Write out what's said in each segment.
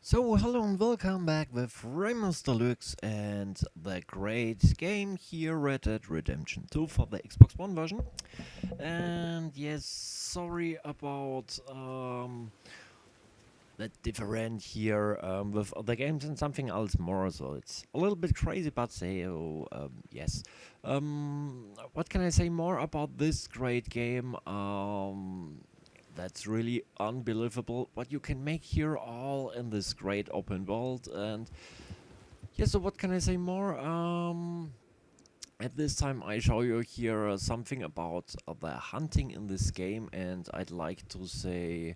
So, hello and welcome back with raimers deluxe and the great game here, Red Dead Redemption 2 for the Xbox One version. And yes, sorry about the different here with other games and something else more, so it's a little bit crazy, but yes. What can I say more about this great game? That's really unbelievable what you can make here all in this great open world. And yeah, so what can I say more? At this time I show you here something about the hunting in this game, and I'd like to say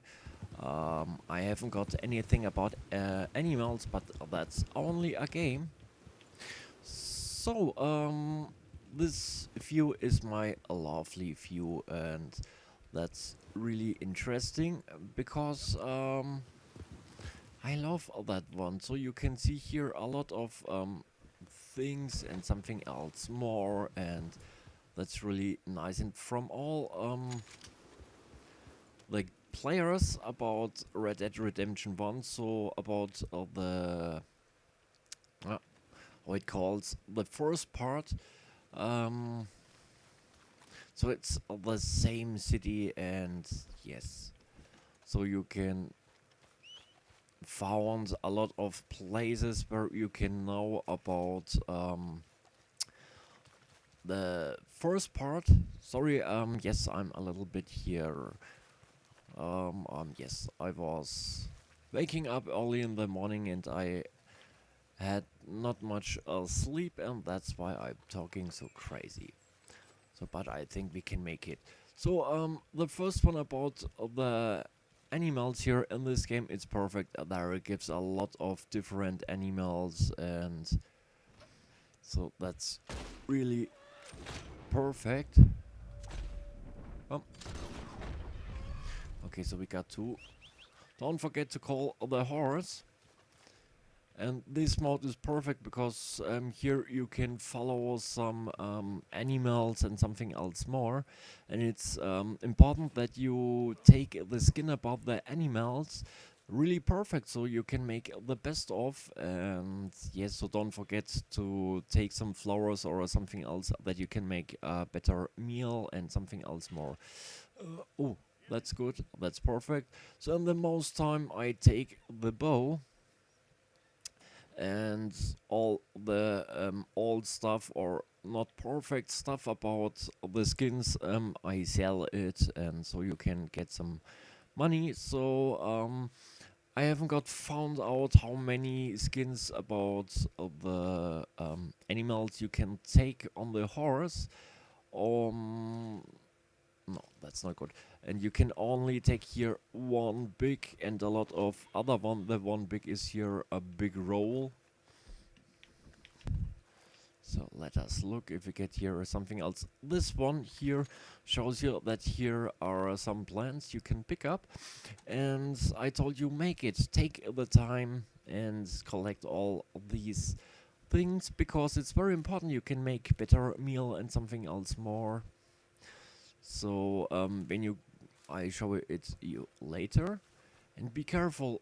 I haven't got anything about animals, but that's only a game. So this view is my lovely view, and that's really interesting because I love that one. So you can see here a lot of things and something else more, and that's really nice. And from all the players about Red Dead Redemption 1, so about how it calls the first part. Um, so it's the same city, and yes, so you can found a lot of places where you can know about the first part. Sorry, yes, I'm a little bit here. Yes, I was waking up early in the morning and I had not much sleep, and that's why I'm talking so crazy. So, but I think we can make it. So, the first one about the animals here in this game, it's perfect. There it gives a lot of different animals, and so that's really perfect. Oh, okay, so we got two. Don't forget to call the horse. And this mode is perfect because here you can follow some animals and something else more. And it's important that you take the skin about the animals really perfect so you can make the best of. And yes, so don't forget to take some flowers or something else that you can make a better meal and something else more. Oh, that's good. That's perfect. So in the most time I take the bow and all the old stuff or not perfect stuff about the skins, I sell it, and so you can get some money. So I haven't got found out how many skins about the animals you can take on the horse. um no, that's not good. And you can only take here one big and a lot of other one. The one big is here a big roll. So let us look if we get here something else. This one here shows you that here are some plants you can pick up. And I told you, make it. Take the time and collect all of these things because it's very important. You can make better meal and something else more. So when you, I show it you later, and be careful.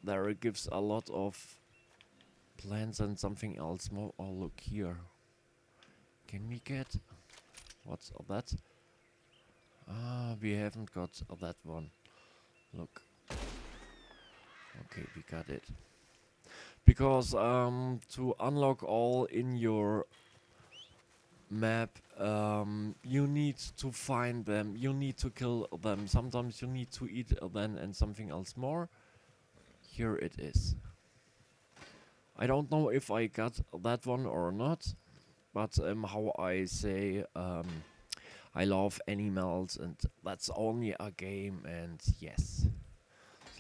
There it gives a lot of plants and something else more. Oh, look here. Can we get what's that? Ah, we haven't got that one. Look. Okay, we got it. Because to unlock all in your map, you need to find them, you need to kill them, sometimes you need to eat them and something else more. Here it is. I don't know if I got that one or not, but how I say, I love animals and that's only a game, and yes.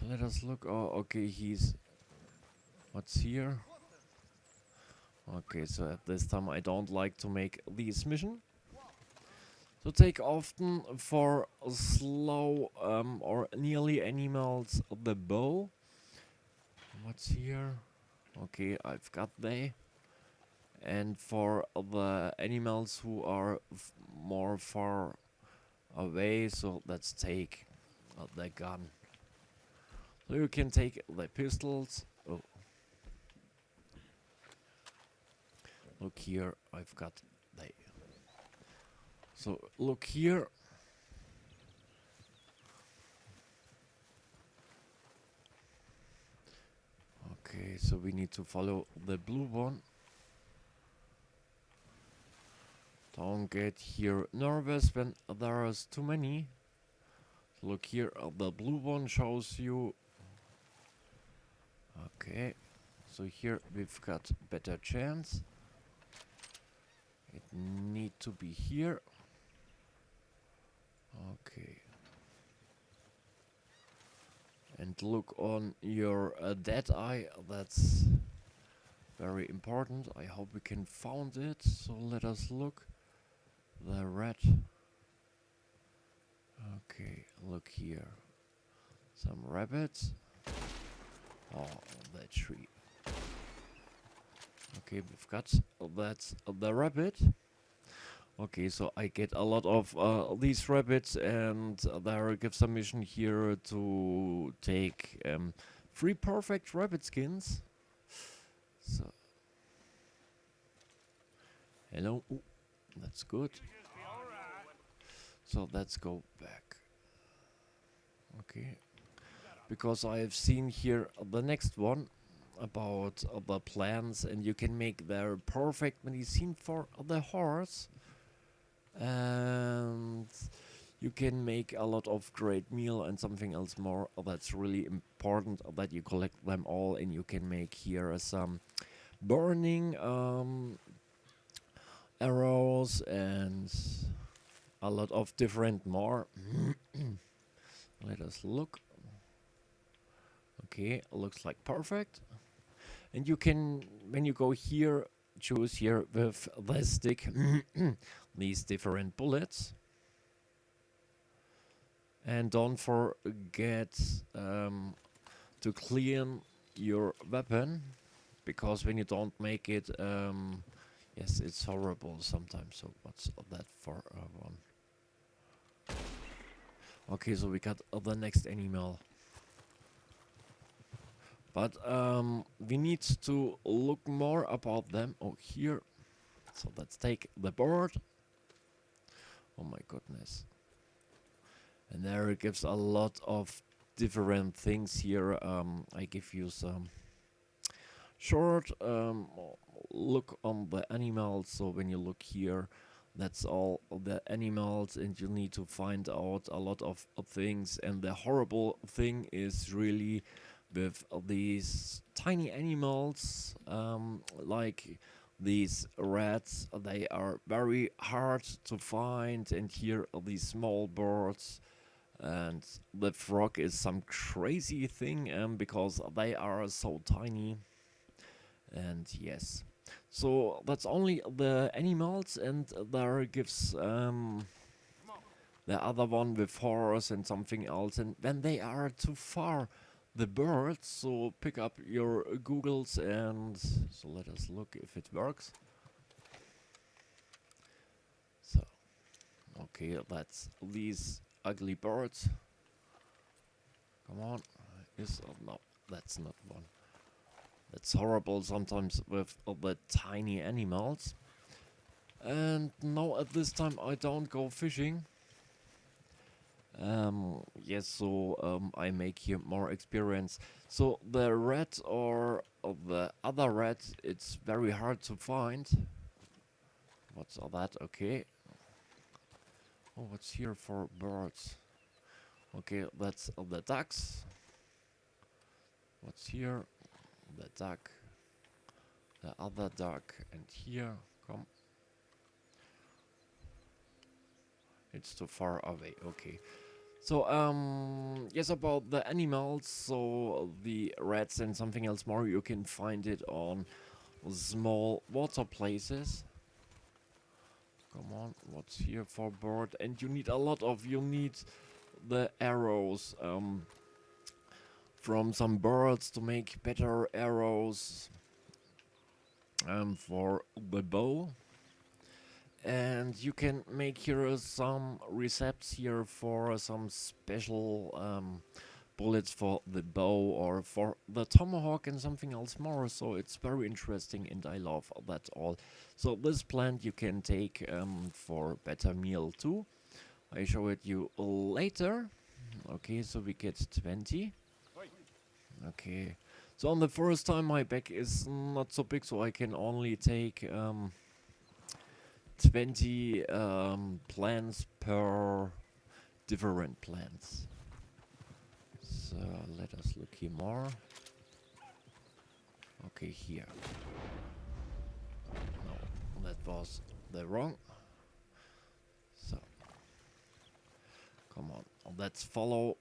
So let us look. Oh, okay, he's... What's here? Okay, so at this time I don't like to make these mission. So take often for slow or nearly animals the bow. What's here? Okay, I've got they. And for the animals who are more far away, so let's take the gun. So you can take the pistols. Oh, look here. I've got they. So look here. Okay, so we need to follow the blue one. Don't get here nervous when there is too many. Look here, the blue one shows you. Okay, so here we've got better chance. It need to be here. Okay. And look on your dead eye, that's very important. I hope we can find it. So let us look. The red. Okay, look here. Some rabbits. Oh, that tree. Okay, we've got that's the rabbit. Okay, so I get a lot of these rabbits, and there gives a mission here to take 3 perfect rabbit skins. So, hello. Ooh, that's good. So let's go back. Okay, because I have seen here the next one about the plants, and you can make their perfect medicine for the horse. And you can make a lot of great meal and something else more. That's really important that you collect them all, and you can make here some burning arrows and a lot of different more. Let us look. Okay, looks like perfect. And you can, when you go here, choose here with the stick these different bullets. And don't forget to clean your weapon, because when you don't make it, yes, it's horrible sometimes. So what's that for one? Okay, so we got the next animal. But we need to look more about them. Oh, here. So let's take the bird. Oh my goodness. And there it gives a lot of different things here. I give you some short look on the animals. So when you look here, that's all the animals, and you need to find out a lot of things. And the horrible thing is really with these tiny animals, like these rats. They are very hard to find, and here are these small birds. And the frog is some crazy thing, because they are so tiny. And yes, so that's only the animals, and there gives the other one with horse and something else. And when they are too far, the birds, so pick up your Googles, and so let us look if it works. So, okay, that's these ugly birds. Come on, no, that's not one. That's horrible sometimes with the tiny animals. And now at this time I don't go fishing. Yes, so I make here more experience. So the rat or the other rat, it's very hard to find. What's all that? Okay. Oh, what's here for birds? Okay, that's the ducks. What's here? The duck. The other duck. And here, come. It's too far away. Okay. So, yes, about the animals, so the rats and something else more, you can find it on small water places. Come on, what's here for bird? And you need a lot of, you need the arrows from some birds to make better arrows for the bow. And you can make here some recepts here for some special bullets for the bow or for the tomahawk and something else more. So it's very interesting and I love that all. So this plant you can take for better meal too. I show it you later. Okay, so we get 20. Okay. So on the first time my bag is not so big, so I can only take 20 plants per different plants. So let us look here more. Okay, here. No, that was the wrong. So come on, let's follow.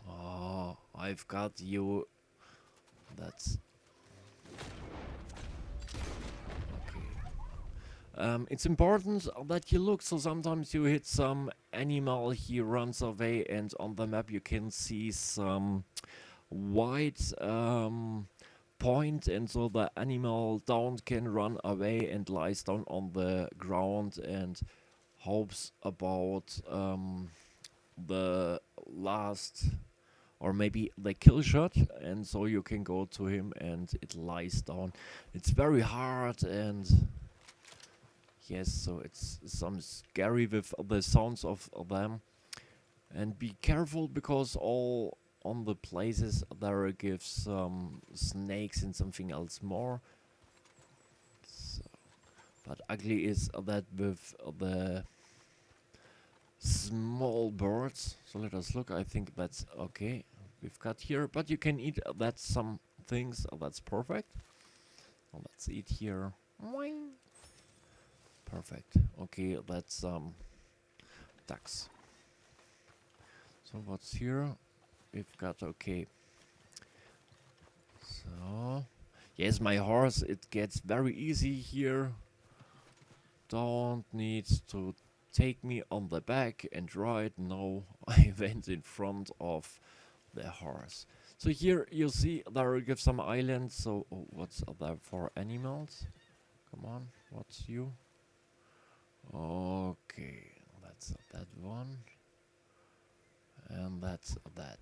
Oh, I've got you. That's okay. It's important that you look, so sometimes you hit some animal, he runs away, and on the map you can see some white point, and so the animal can run away and lies down on the ground and hopes about the last or maybe the kill shot, and so you can go to him and it lies down. It's very hard, and yes, so it's some scary with the sounds of them. And be careful because all on the places there gives some snakes and something else more. So, but ugly is that with the small birds. So let us look. I think that's okay. We've got here, but you can eat that's some things. That's perfect. Let's eat here. Perfect. Okay, that's ducks. So what's here? We've got okay. So yes, my horse, it gets very easy here. Don't need to take me on the back and ride. No, I went in front of the horse. So here you see there give some islands. So what's there for animals? Come on, what's you? Okay, that's that one. And that's that.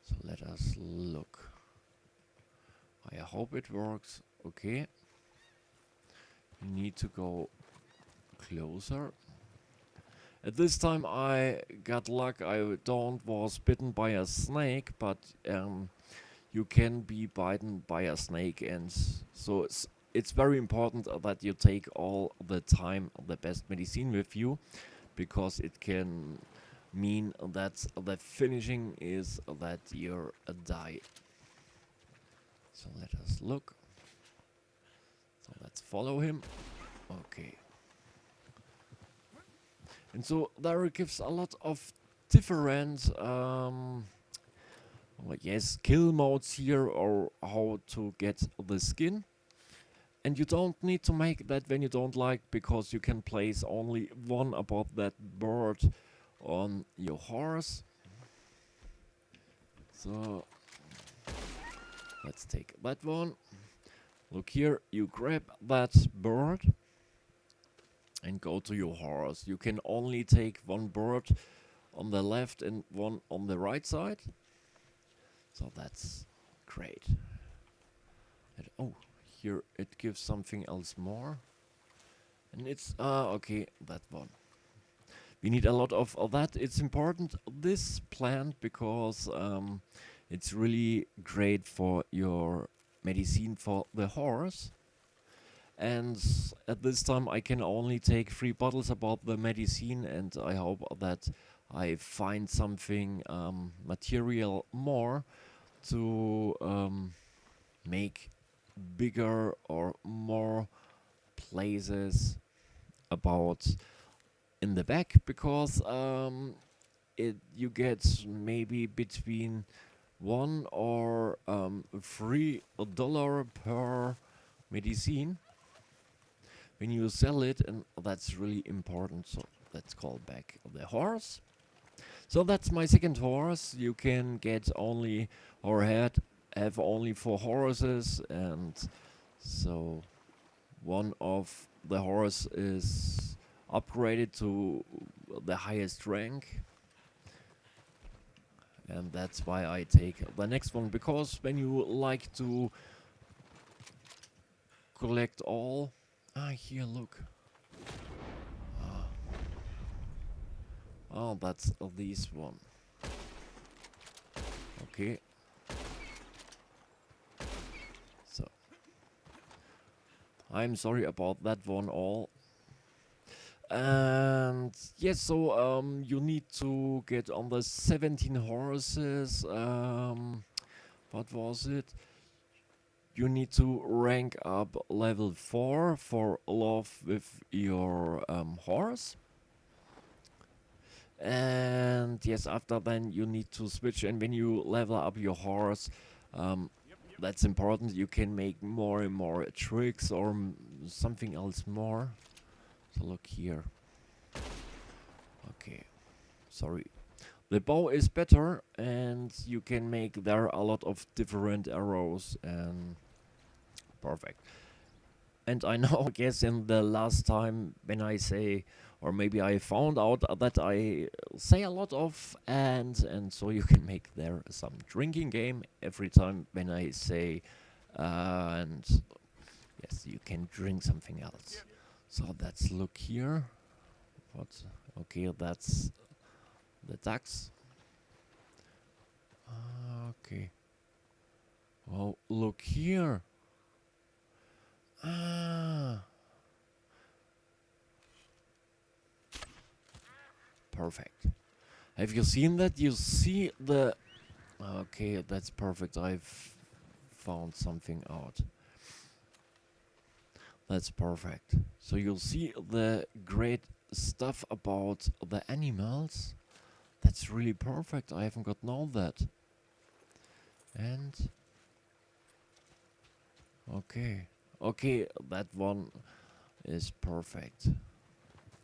So let us look. I hope it works. Okay. You need to go closer. At this time I got luck. I don't was bitten by a snake, but you can be bitten by a snake, and so it's very important that you take all the time the best medicine with you, because it can mean that the finishing is that you're die. So let us look. So let's follow him. Okay. And so there it gives a lot of different yes, kill modes here, or how to get the skin. And you don't need to make that when you don't like, because you can place only one about that bird on your horse. So let's take that one. Look here, you grab that bird and go to your horse. You can only take one bird on the left and one on the right side. So that's great. And oh, here it gives something else more. And it's, okay, that one. We need a lot of that. It's important, this plant, because it's really great for your medicine for the horse. And at this time I can only take 3 bottles about the medicine, and I hope that I find something material more to make bigger or more places about in the back, because you get maybe between $1 or $3 per medicine when you sell it, and that's really important. So let's call back the horse. So that's my second horse. You can get only, or have only 4 horses, and so one of the horse is upgrade it to the highest rank. And that's why I take the next one, because when you like to collect all... Ah, here, look. Oh, that's this one. Okay. So. I'm sorry about that one all. And yes, so you need to get on the 17 horses. What was it? You need to rank up level 4 for love with your horse. And yes, after then you need to switch, and when you level up your horse, that's important, you can make more and more tricks or something else more. So look here. Okay, sorry. The bow is better, and you can make there a lot of different arrows, and perfect. And I know, I guess in the last time when I say, or maybe I found out that I say a lot of and so you can make there some drinking game every time when I say and yes, you can drink something else. So let's look here. What? Okay, that's the ducks. Okay. Oh, look here. Perfect. Have you seen that? You see the... Okay, that's perfect. I've found something out. That's perfect. So you'll see the great stuff about the animals. That's really perfect. I haven't got all that. And... Okay. Okay, that one is perfect.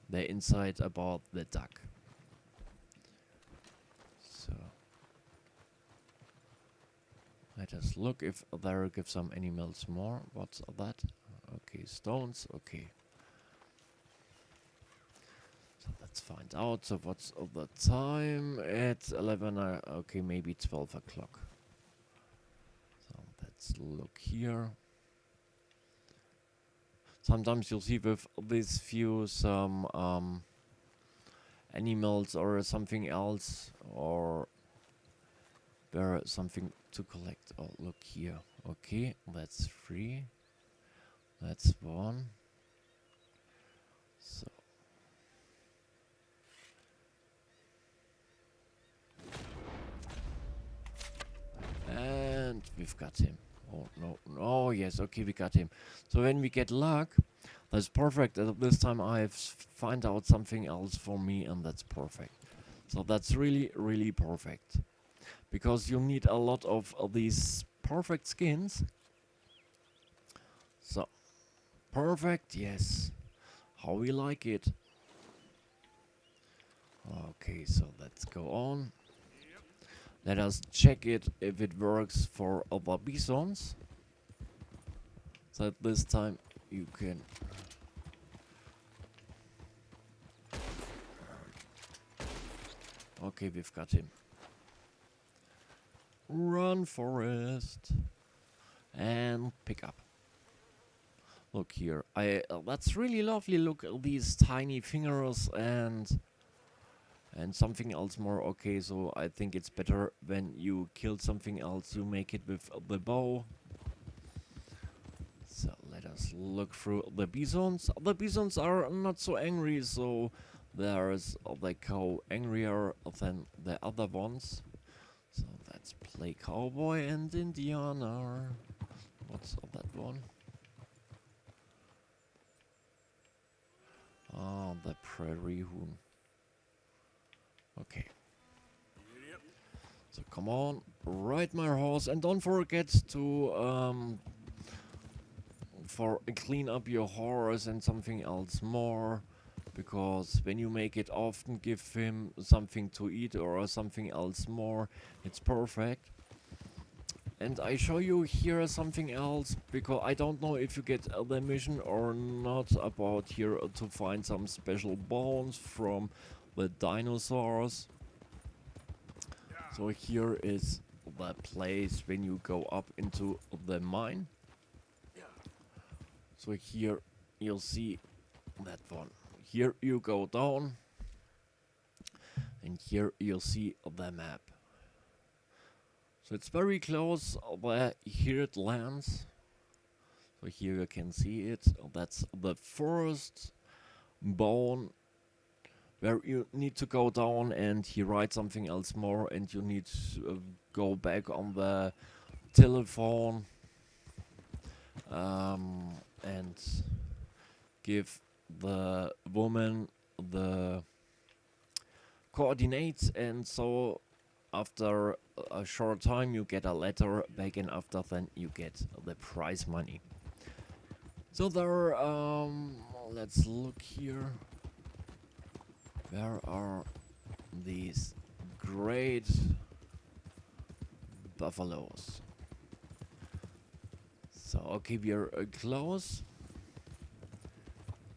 The inside about the duck. So... Let us look if there give some animals more. What's that? Okay, stones. Okay. So let's find out. So what's the time? It's 11. Okay, maybe 12 o'clock. So let's look here. Sometimes you'll see with this few some animals or something else, or there something to collect. Oh, look here. Okay, that's 3. That's 1. So. And we've got him. Oh, no. Oh, yes. Okay, we got him. So when we get luck, that's perfect. This time I've find out something else for me, and that's perfect. So that's really, really perfect. Because you need a lot of these perfect skins. So, perfect, yes. How we like it. Okay, so let's go on. Let us check it if it works for other bisons. So this time you can... Okay, we've got him. Run, Forest. And pick up. Look here. That's really lovely. Look at these tiny fingers and something else more. Okay, so I think it's better when you kill something else, you make it with the bow. So let us look through the bisons. The bisons are not so angry, so there's the cow angrier than the other ones. So let's play cowboy and Indiana. What's that one? Oh, the prairie hoon. Okay. So come on, ride my horse, and don't forget to clean up your horse and something else more, because when you make it often, give him something to eat or something else more. It's perfect. And I show you here something else, because I don't know if you get the mission or not, about here to find some special bones from the dinosaurs. So here is the place when you go up into the mine. So here you'll see that one. Here you go down, and here you'll see the map. So it's very close where here it lands. So here you can see it. That's the first bone where you need to go down, and he writes something else more, and you need to go back on the telephone and give the woman the coordinates, and so after a short time you get a letter back, and after then you get the prize money. So there, let's look here. Where are these great buffaloes? So okay, we're close.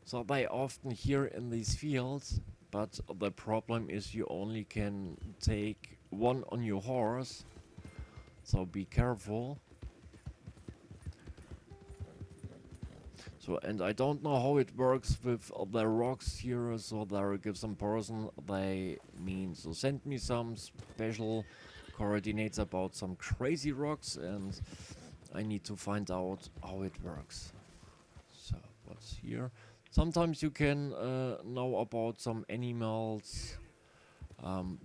So they often here in these fields, but the problem is you only can take one on your horse, so be careful. So, and I don't know how it works with the rocks here, so there gives some person they mean, so send me some special coordinates about some crazy rocks, and I need to find out how it works. So what's here? Sometimes you can know about some animals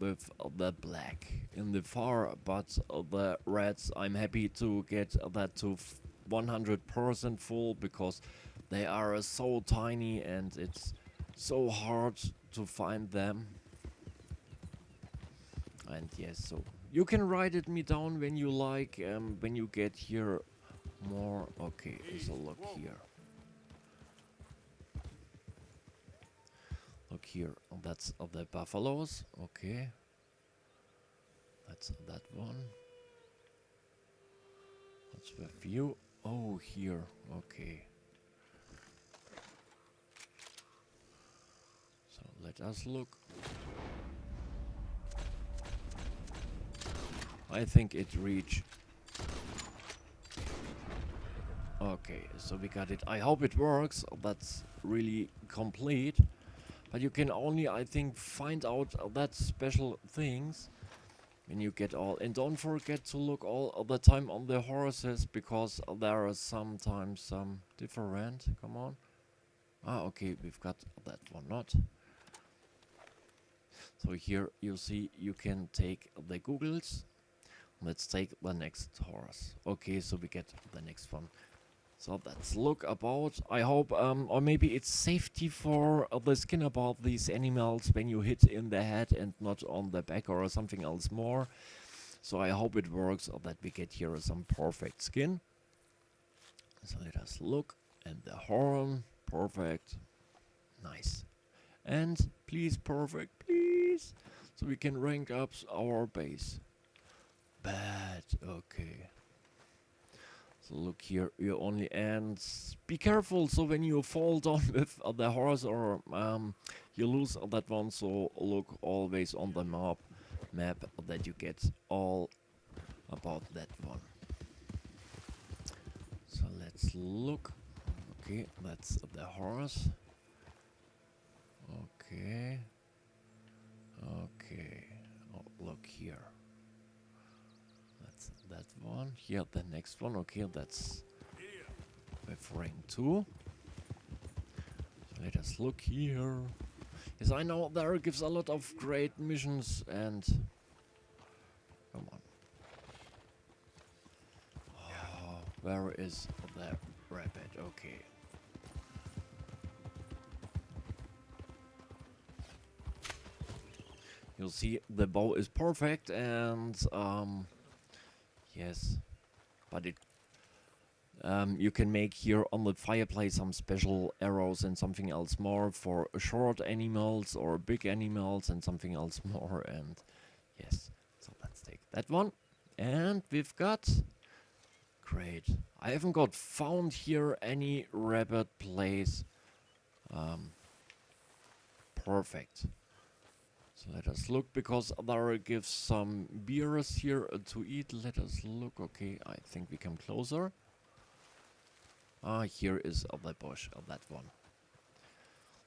with the black in the far, but the reds, I'm happy to get that to 100% full, because they are so tiny and it's so hard to find them. And yes, so you can write it me down when you like, when you get here more. Okay, so look here. Look here, that's the buffaloes. Okay, that's that one. What's the view? Oh, here. Okay. So let us look. I think it reached. Okay, so we got it. I hope it works. That's really complete. But you can only, I think, find out that special things when you get all. And don't forget to look all the time on the horses, because there are sometimes some different. Come on. Ah, okay, we've got that one not. So here you see you can take the Googles. Let's take the next horse. Okay, so we get the next one. So let's look about. I hope, or maybe it's safety for the skin about these animals when you hit in the head and not on the back or something else more. So I hope it works, or that we get here some perfect skin. So let us look. And the horn, perfect. Nice. And please, perfect, please. So we can rank up our base. Bad, okay. So look here, you only, and be careful, so when you fall down with the horse, or you lose that one, so look always on the map that you get all about that one. So let's look. Okay, that's the horse. Okay. Okay. Oh, look here. That's that one. Here, the next one. Okay, that's with rank 2. So let us look here. Yes, I know there gives a lot of great missions, and come on. Oh, where is the rabbit? Okay. You'll see the bow is perfect, and yes, but it you can make here on the fireplace some special arrows and something else more for short animals or big animals and something else more. And yes, so let's take that one, and we've got great. I haven't got found here any rabbit place. Perfect. So let us look, because there gives some beers here to eat. Let us look. Okay, I think we come closer. Ah, here is the bush of that one.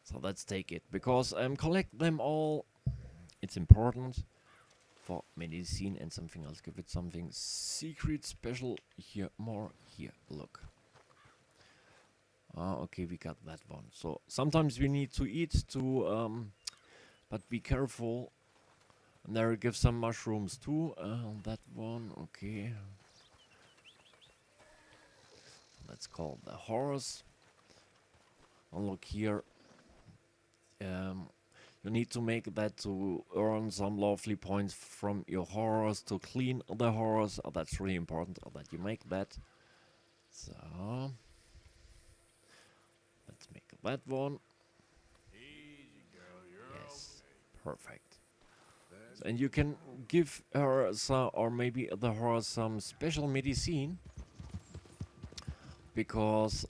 So let's take it, because collect them all. It's important for medicine and something else. Give it something secret, special. Here, more. Here, look. Ah, okay, we got that one. So sometimes we need to eat to, but be careful. And there it gives some mushrooms too. That one, okay. Let's call the horse. And look here. You need to make that to earn some lovely points from your horse, to clean the horse. That's really important that you make that. So let's make that one. Easy, girl, you're Yes, perfect. And you can give her some, or maybe the horse, some special medicine, because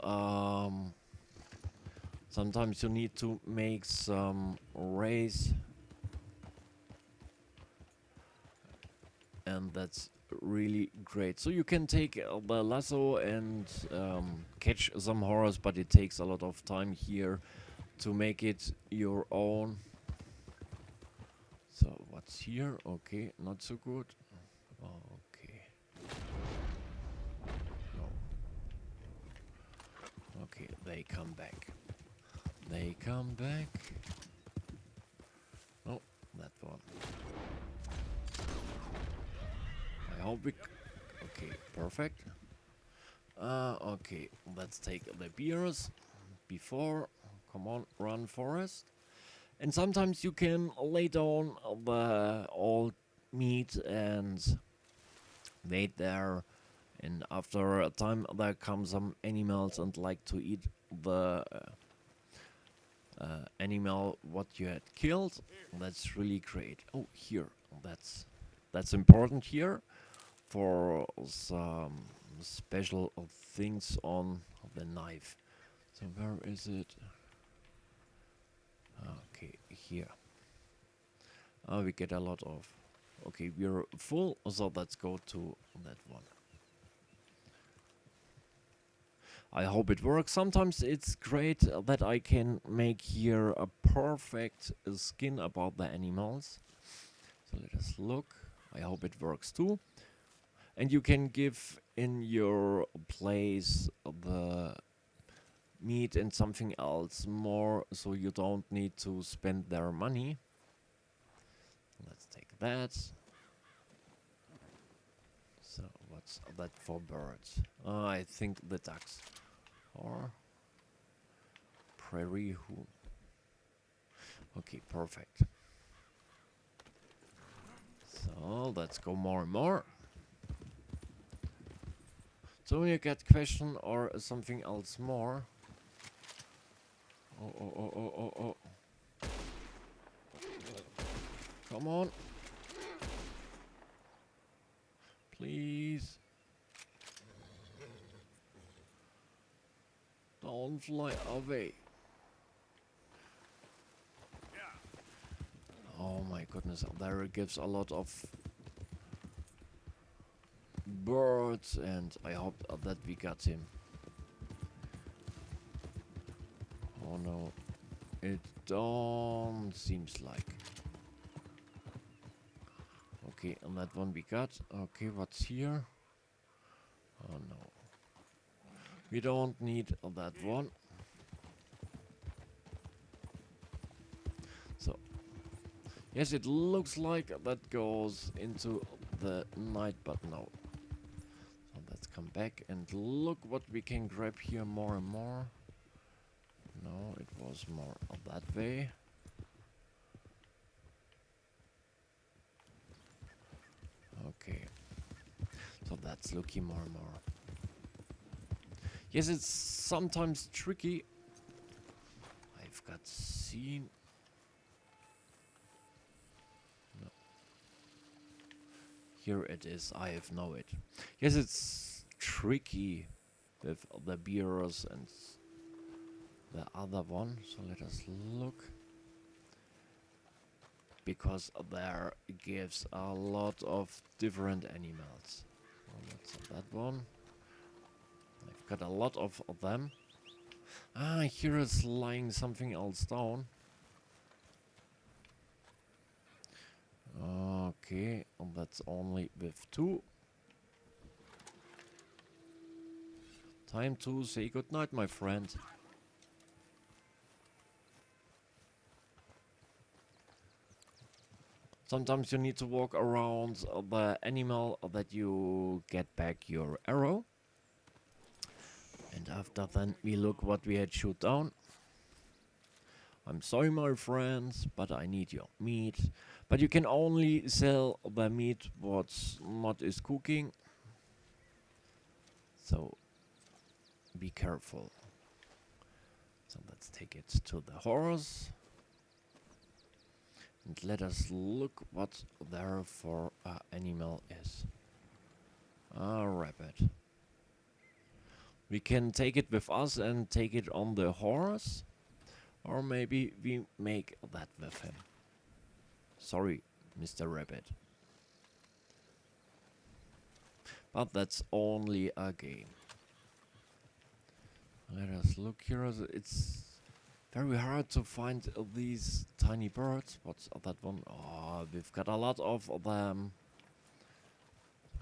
sometimes you need to make some race, and that's really great. So you can take the lasso and catch some horse, but it takes a lot of time here to make it your own. So what's here? Okay, not so good. Okay. No. Okay, they come back. They come back. Oh, that one. I hope we... Okay, perfect. Okay, let's take the beers before. Come on, run, Forest. And sometimes you can lay down the old meat and wait there. And after a time, there come some animals and like to eat the animal what you had killed. That's really great. Oh, here, that's important here for some special things on the knife. So where is it? Okay, here. We get a lot of... Okay, we're full, so let's go to that one. I hope it works. Sometimes it's great that I can make here a perfect skin about the animals. So let us look. I hope it works too. And you can give in your place the meat and something else more, so you don't need to spend their money. Let's take that. So what's that for birds? I think the ducks. Or prairie who. Okay, perfect. So let's go more and more. So when you get question or something else more. Oh. Come on. Please. Don't fly away. Oh my goodness, there it gives a lot of birds, and I hope that we got him. Oh no, it don't seems like. Okay, and that one we got. Okay, what's here? Oh no. We don't need that one. So, yes, it looks like that goes into the night, but no. So let's come back and look what we can grab here more and more. No, it was more of that way. Okay. So that's looking more and more. Yes, it's sometimes tricky. I've got seen. No. Here it is. I have know it. Yes, it's tricky with the beers and the other one. So let us look. Because there gives a lot of different animals. Well, that's that one. I've got a lot of them. Ah, here is lying something else down. Okay, and that's only with 2. Time to say goodnight, my friend. Sometimes you need to walk around the animal that you get back your arrow. And after then we look what we had shoot down. I'm sorry, my friends, but I need your meat. But you can only sell the meat what's not is cooking. So be careful. So let's take it to the horse. And let us look what there for animal is. A rabbit. We can take it with us and take it on the horse. Or maybe we make that with him. Sorry, Mr. Rabbit. But that's only a game. Let us look here. It's very hard to find these tiny birds. What's that one? Oh, we've got a lot of them.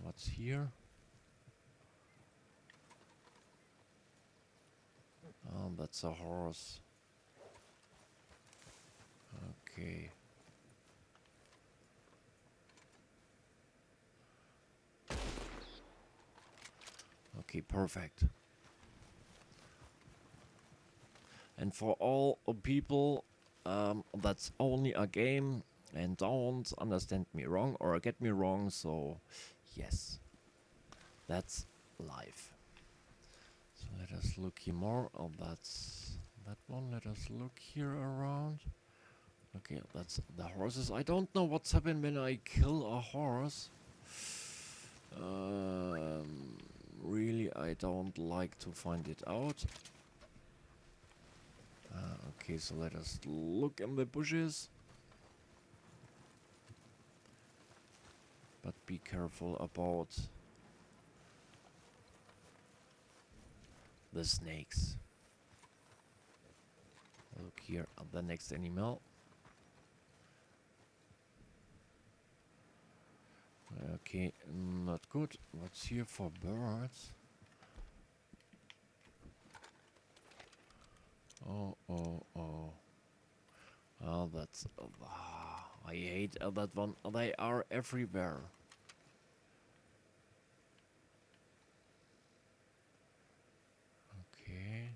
What's here? Oh, that's a horse. Okay. Okay, perfect. And for all people, that's only a game, and don't understand me wrong or get me wrong. So, yes, that's life. So let us look here more. Oh, that's that one. Let us look here around. Okay, that's the horses. I don't know what's happened when I kill a horse. Really, I don't like to find it out. Okay, so let us look in the bushes. But be careful about the snakes. Look here at the next animal. Okay, not good. What's here for birds? Oh, oh, oh. Oh, that's... I hate that one. They are everywhere. Okay.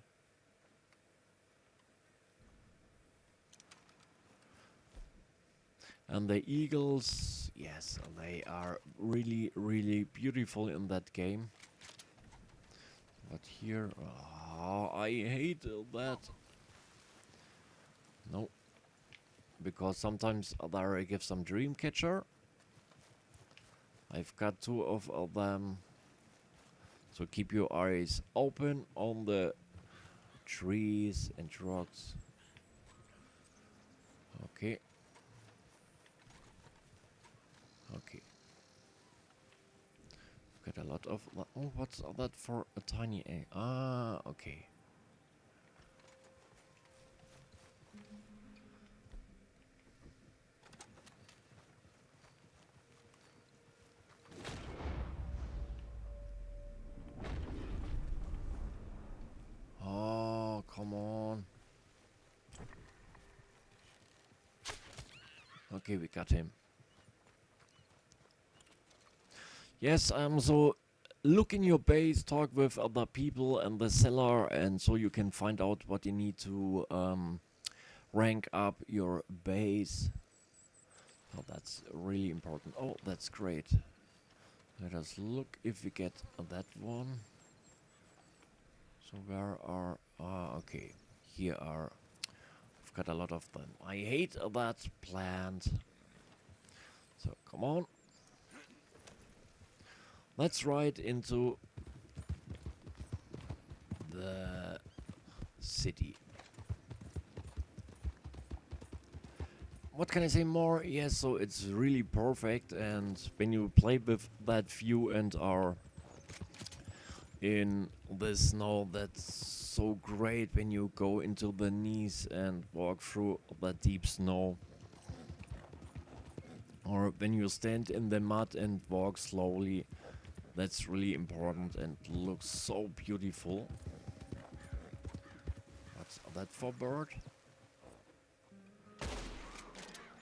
And the eagles, yes, they are really, really beautiful in that game. But here, I hate that. No. Because sometimes there I give some dream catcher. I've got 2 of them. So keep your eyes open on the trees and rocks. Okay. Okay. Got a lot of... Oh, what's that for a tiny egg? Ah, okay. Oh, come on. Okay, we got him. Yes, so look in your base, talk with other people and the seller, and so you can find out what you need to rank up your base. Oh, that's really important. Oh, that's great. Let us look if we get that one. So where are... okay. Here are... I've got a lot of them. I hate that plant. So, come on. Let's ride into city. What can I say more? Yes, so it's really perfect, and when you play with that view and are in the snow, that's so great when you go into the knees and walk through the deep snow. Or when you stand in the mud and walk slowly, that's really important and looks so beautiful. What's that for bird?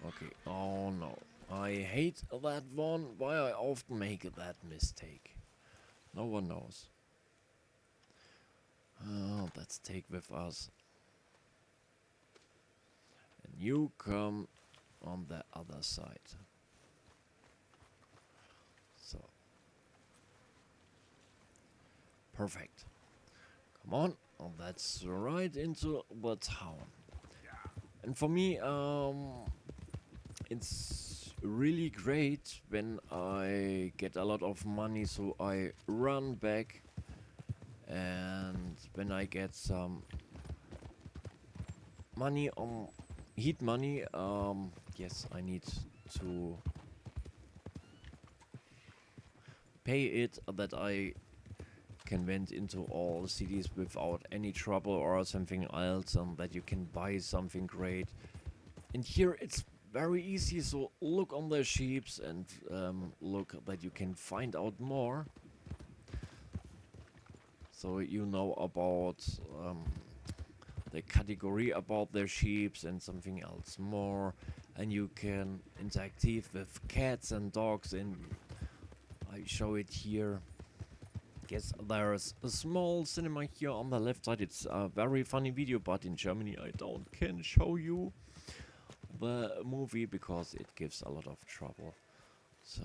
Okay, oh no. I hate that one. Why I often make that mistake. No one knows. Let's take with us. And you come on the other side. So. Perfect. Come on. Oh, that's right into the town. And for me, it's really great when I get a lot of money, so I run back, and when I get some money on heat money, yes, I need to pay it that I can went into all cities without any trouble or something else, and that you can buy something great. And here it's very easy, so look on the sheeps and look that you can find out more. So you know about the category about their sheeps and something else more. And you can interact with cats and dogs, and I show it here. Yes, there's a small cinema here on the left side. It's a very funny video, but in Germany I can show you the movie because it gives a lot of trouble. So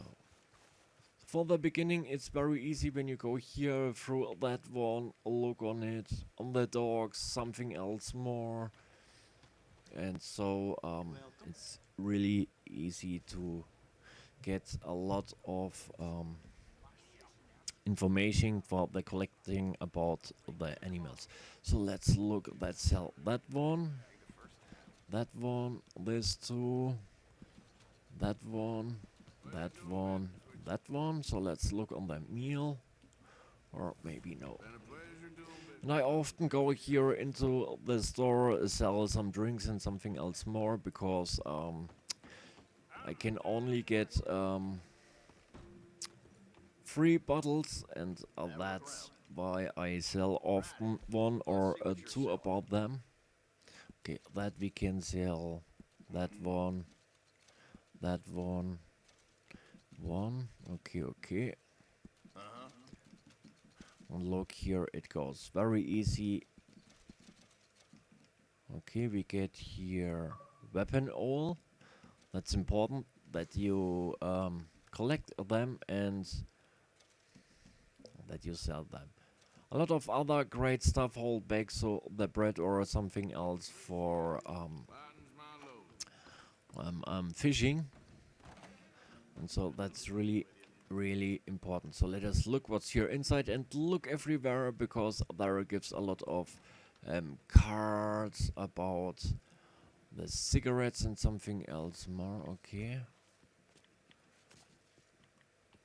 for the beginning it's very easy when you go here through that one, look on it, on the dogs, something else more. And so it's really easy to get a lot of information for the collecting about the animals. So let's look, let's sell that one, this two, that one, that one, that one. So let's look on the meal, or maybe no. And I often go here into the store, sell some drinks and something else more, because I can only get 3 bottles, and that's why I sell often 1 or 2 about them. Okay, that we can sell, that one, okay. And look here, it goes very easy. Okay, we get here weapon oil. That's important that you collect them and that you sell them. A lot of other great stuff hold back, so the bread or something else for fishing. And so that's really important. So let us look what's here inside, and look everywhere, because there gives a lot of cards about the cigarettes and something else more. Okay.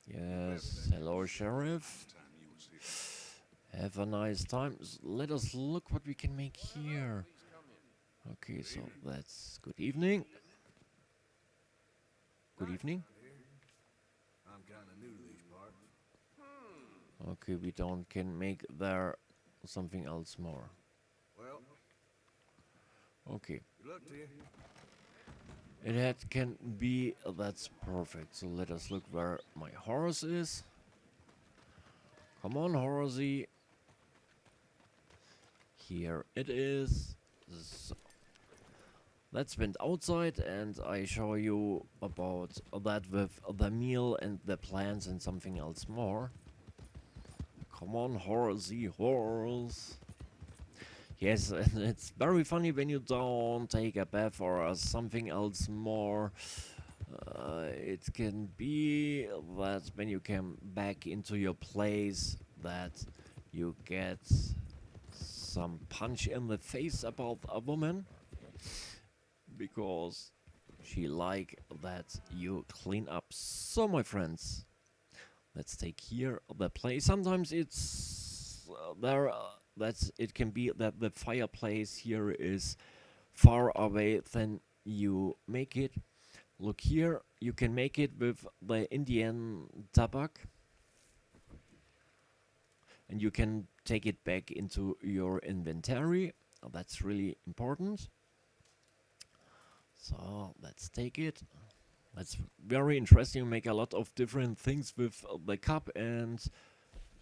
Yes, hello sheriff. Have a nice time. Let us look what we can make here. Okay, so that's good evening. Good evening. I'm kind of new to these parts. Okay, we can make there something else more. Well, Okay, good luck to you. it can be, that's perfect. So let us look where my horse is. Come on, horsey. Here it is. So let's went outside, and I show you about that with the meal and the plants and something else more. Come on, horsey, horse. Yes, and it's very funny when you don't take a bath or something else more. It can be that when you come back into your place, that you get some punch in the face about a woman because she like that you clean up. So my friends, let's take here the place. Sometimes it's it can be that the fireplace here is far away than you make it. Look here, you can make it with the Indian tabak, and you can take it back into your inventory. That's really important. So let's take it. That's very interesting. You make a lot of different things with the cup, and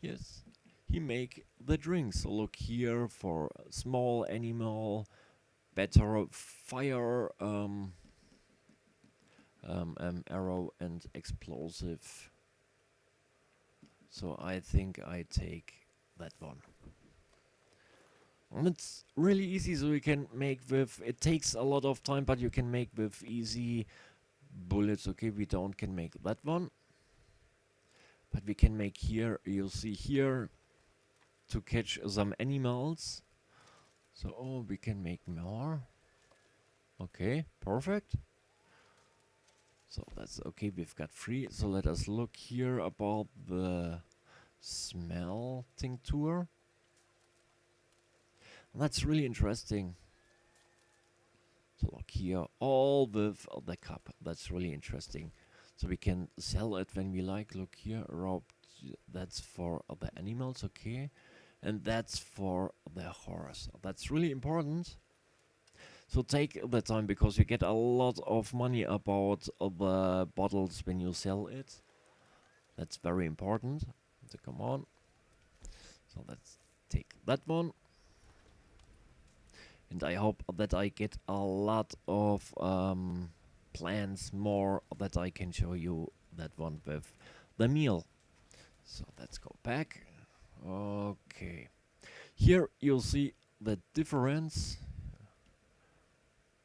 yes, he make the drinks. So look here for a small animal, better fire, arrow and explosive. So I think I take that one. And it's really easy, so you can make with, it takes a lot of time, but you can make with easy bullets. Okay, we don't can make that one. But we can make here, you'll see here, to catch some animals. So, oh, we can make more. Okay, perfect. So that's okay, we've got 3. So let us look here about the smelting tour. That's really interesting. So look here, all with the cup. That's really interesting. So we can sell it when we like. Look here, that's for the animals, okay. And that's for the horse. That's really important. So take the time, because you get a lot of money about the bottles when you sell it. That's very important. So come on. So let's take that one. And I hope that I get a lot of plans more that I can show you that one with the meal. So let's go back. Okay. Here you'll see the difference.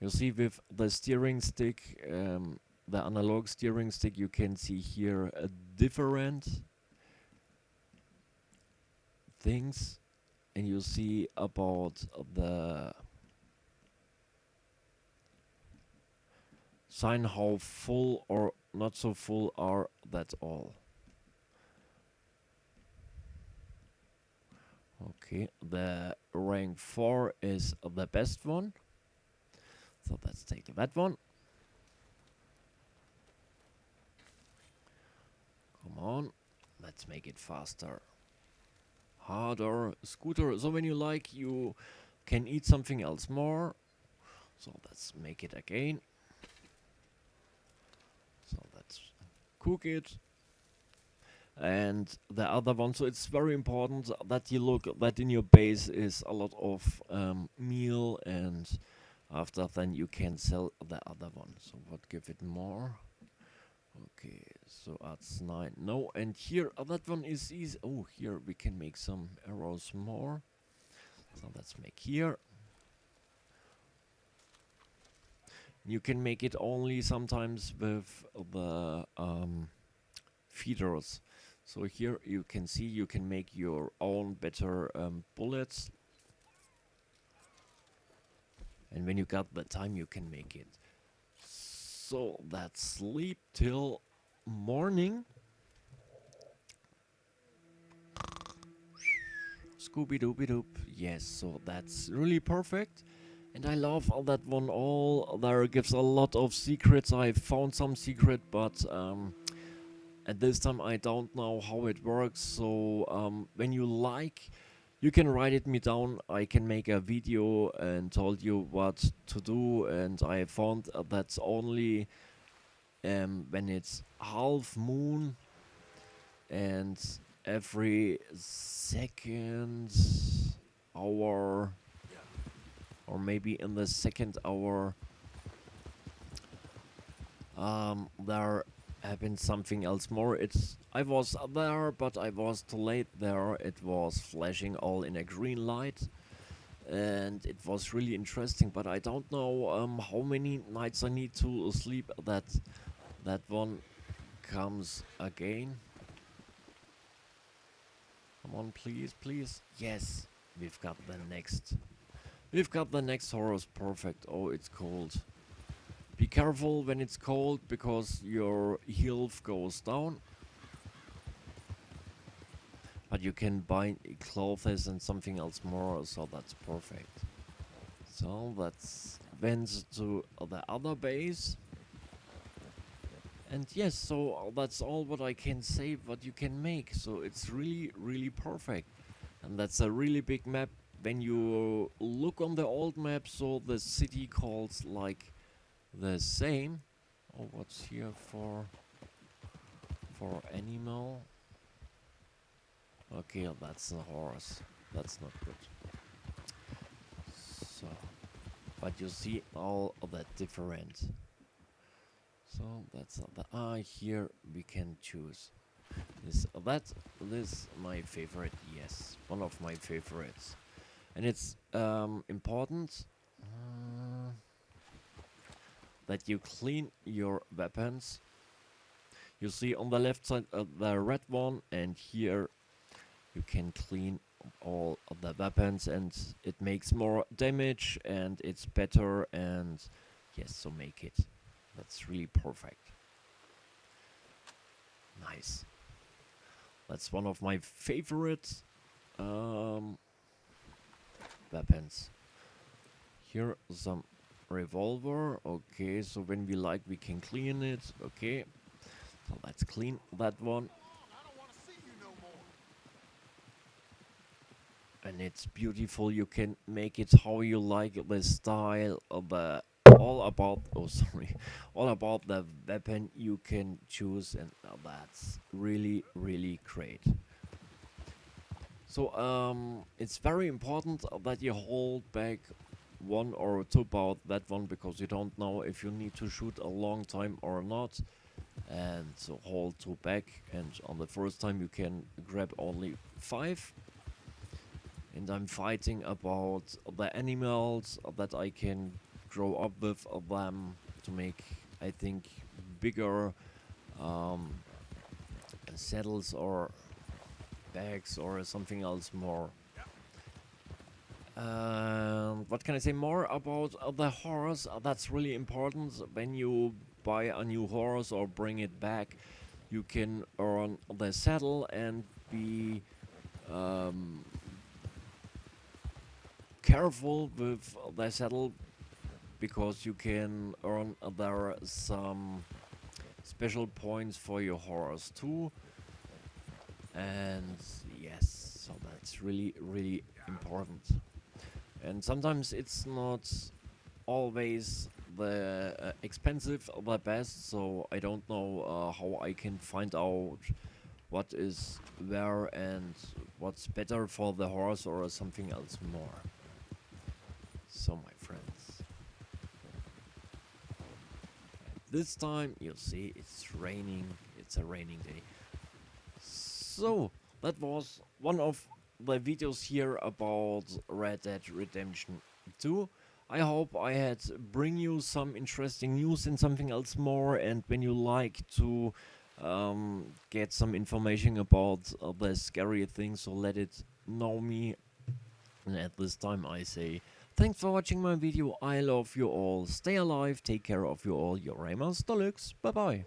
You see with the steering stick, the analog steering stick, you can see here different things, and you see about the sign how full or not so full are that all. Okay, the rank 4 is the best one. So let's take that one. Come on, let's make it faster. Harder, scooter. So when you like, you can eat something else more. So let's make it again. So let's cook it. And the other one, so it's very important that you look that in your base is a lot of meal, and after then you can sell the other one. So what give it more? Okay, so that's 9. No, and here that one is easy. Oh, here we can make some arrows more. So let's make here. You can make it only sometimes with the feeders. So here you can see you can make your own better bullets. And when you got the time, you can make it. So that's sleep till morning. Scooby-Dooby-Doop. Yes, so that's really perfect. And I love all that one. All there gives a lot of secrets. I found some secret, but at this time I don't know how it works. So when you like, you can write it me down. I can make a video and told you what to do. And I found that's only when it's half moon, and every second hour, or maybe in the second hour, there happened something else more. I was there, but I was too late there. It was flashing all in a green light, and it was really interesting. But I don't know how many nights I need to sleep that one comes again. Come on, please, please. Yes. we've got the next. We've got the next horse. Perfect. Oh, it's cold. Be careful when it's cold because your health goes down. But you can buy clothes and something else more, so that's perfect. So let's went to the other base. And yes, so that's all what I can say, what you can make. So it's really, really perfect. And that's a really big map. When you look on the old map, so the city calls like the same. Oh, what's here for animal? Okay, that's a horse. That's not good. So, but you see all of that different. So that's the here we can choose this my favorite. Yes, one of my favorites, and it's important that you clean your weapons. You see on the left side the red one, and here you can clean all of the weapons, and it makes more damage, and it's better. And yes, so make it. That's really perfect. Nice. That's one of my favorite weapons. Here some revolver. Okay, so when we like we can clean it. Okay, so let's clean that one. And it's beautiful. You can make it how you like, the style of the all about all about the weapon you can choose, and that's really, really great. So it's very important that you hold back one or two about that one, because you don't know if you need to shoot a long time or not. And so hold two back, and on the first time you can grab only 5. And I'm fighting about the animals that I can grow up with them to make, I think, bigger saddles or bags or something else more. What can I say more about the horse? That's really important. When you buy a new horse or bring it back, you can earn the saddle and be careful with the saddle, because you can earn there some special points for your horse too. And yes, so that's really, really important. And sometimes it's not always the expensive or the best, so I don't know how I can find out what is where and what's better for the horse or something else more. So my friends, this time you see it's raining, it's a raining day. So that was one of the videos here about Red Dead Redemption 2. I hope I had bring you some interesting news and something else more, and when you like to get some information about the scary things, so let it know me. And at this time I say thanks for watching my video. I love you all. Stay alive. Take care of you all. Your raimers, deluxe. Bye bye.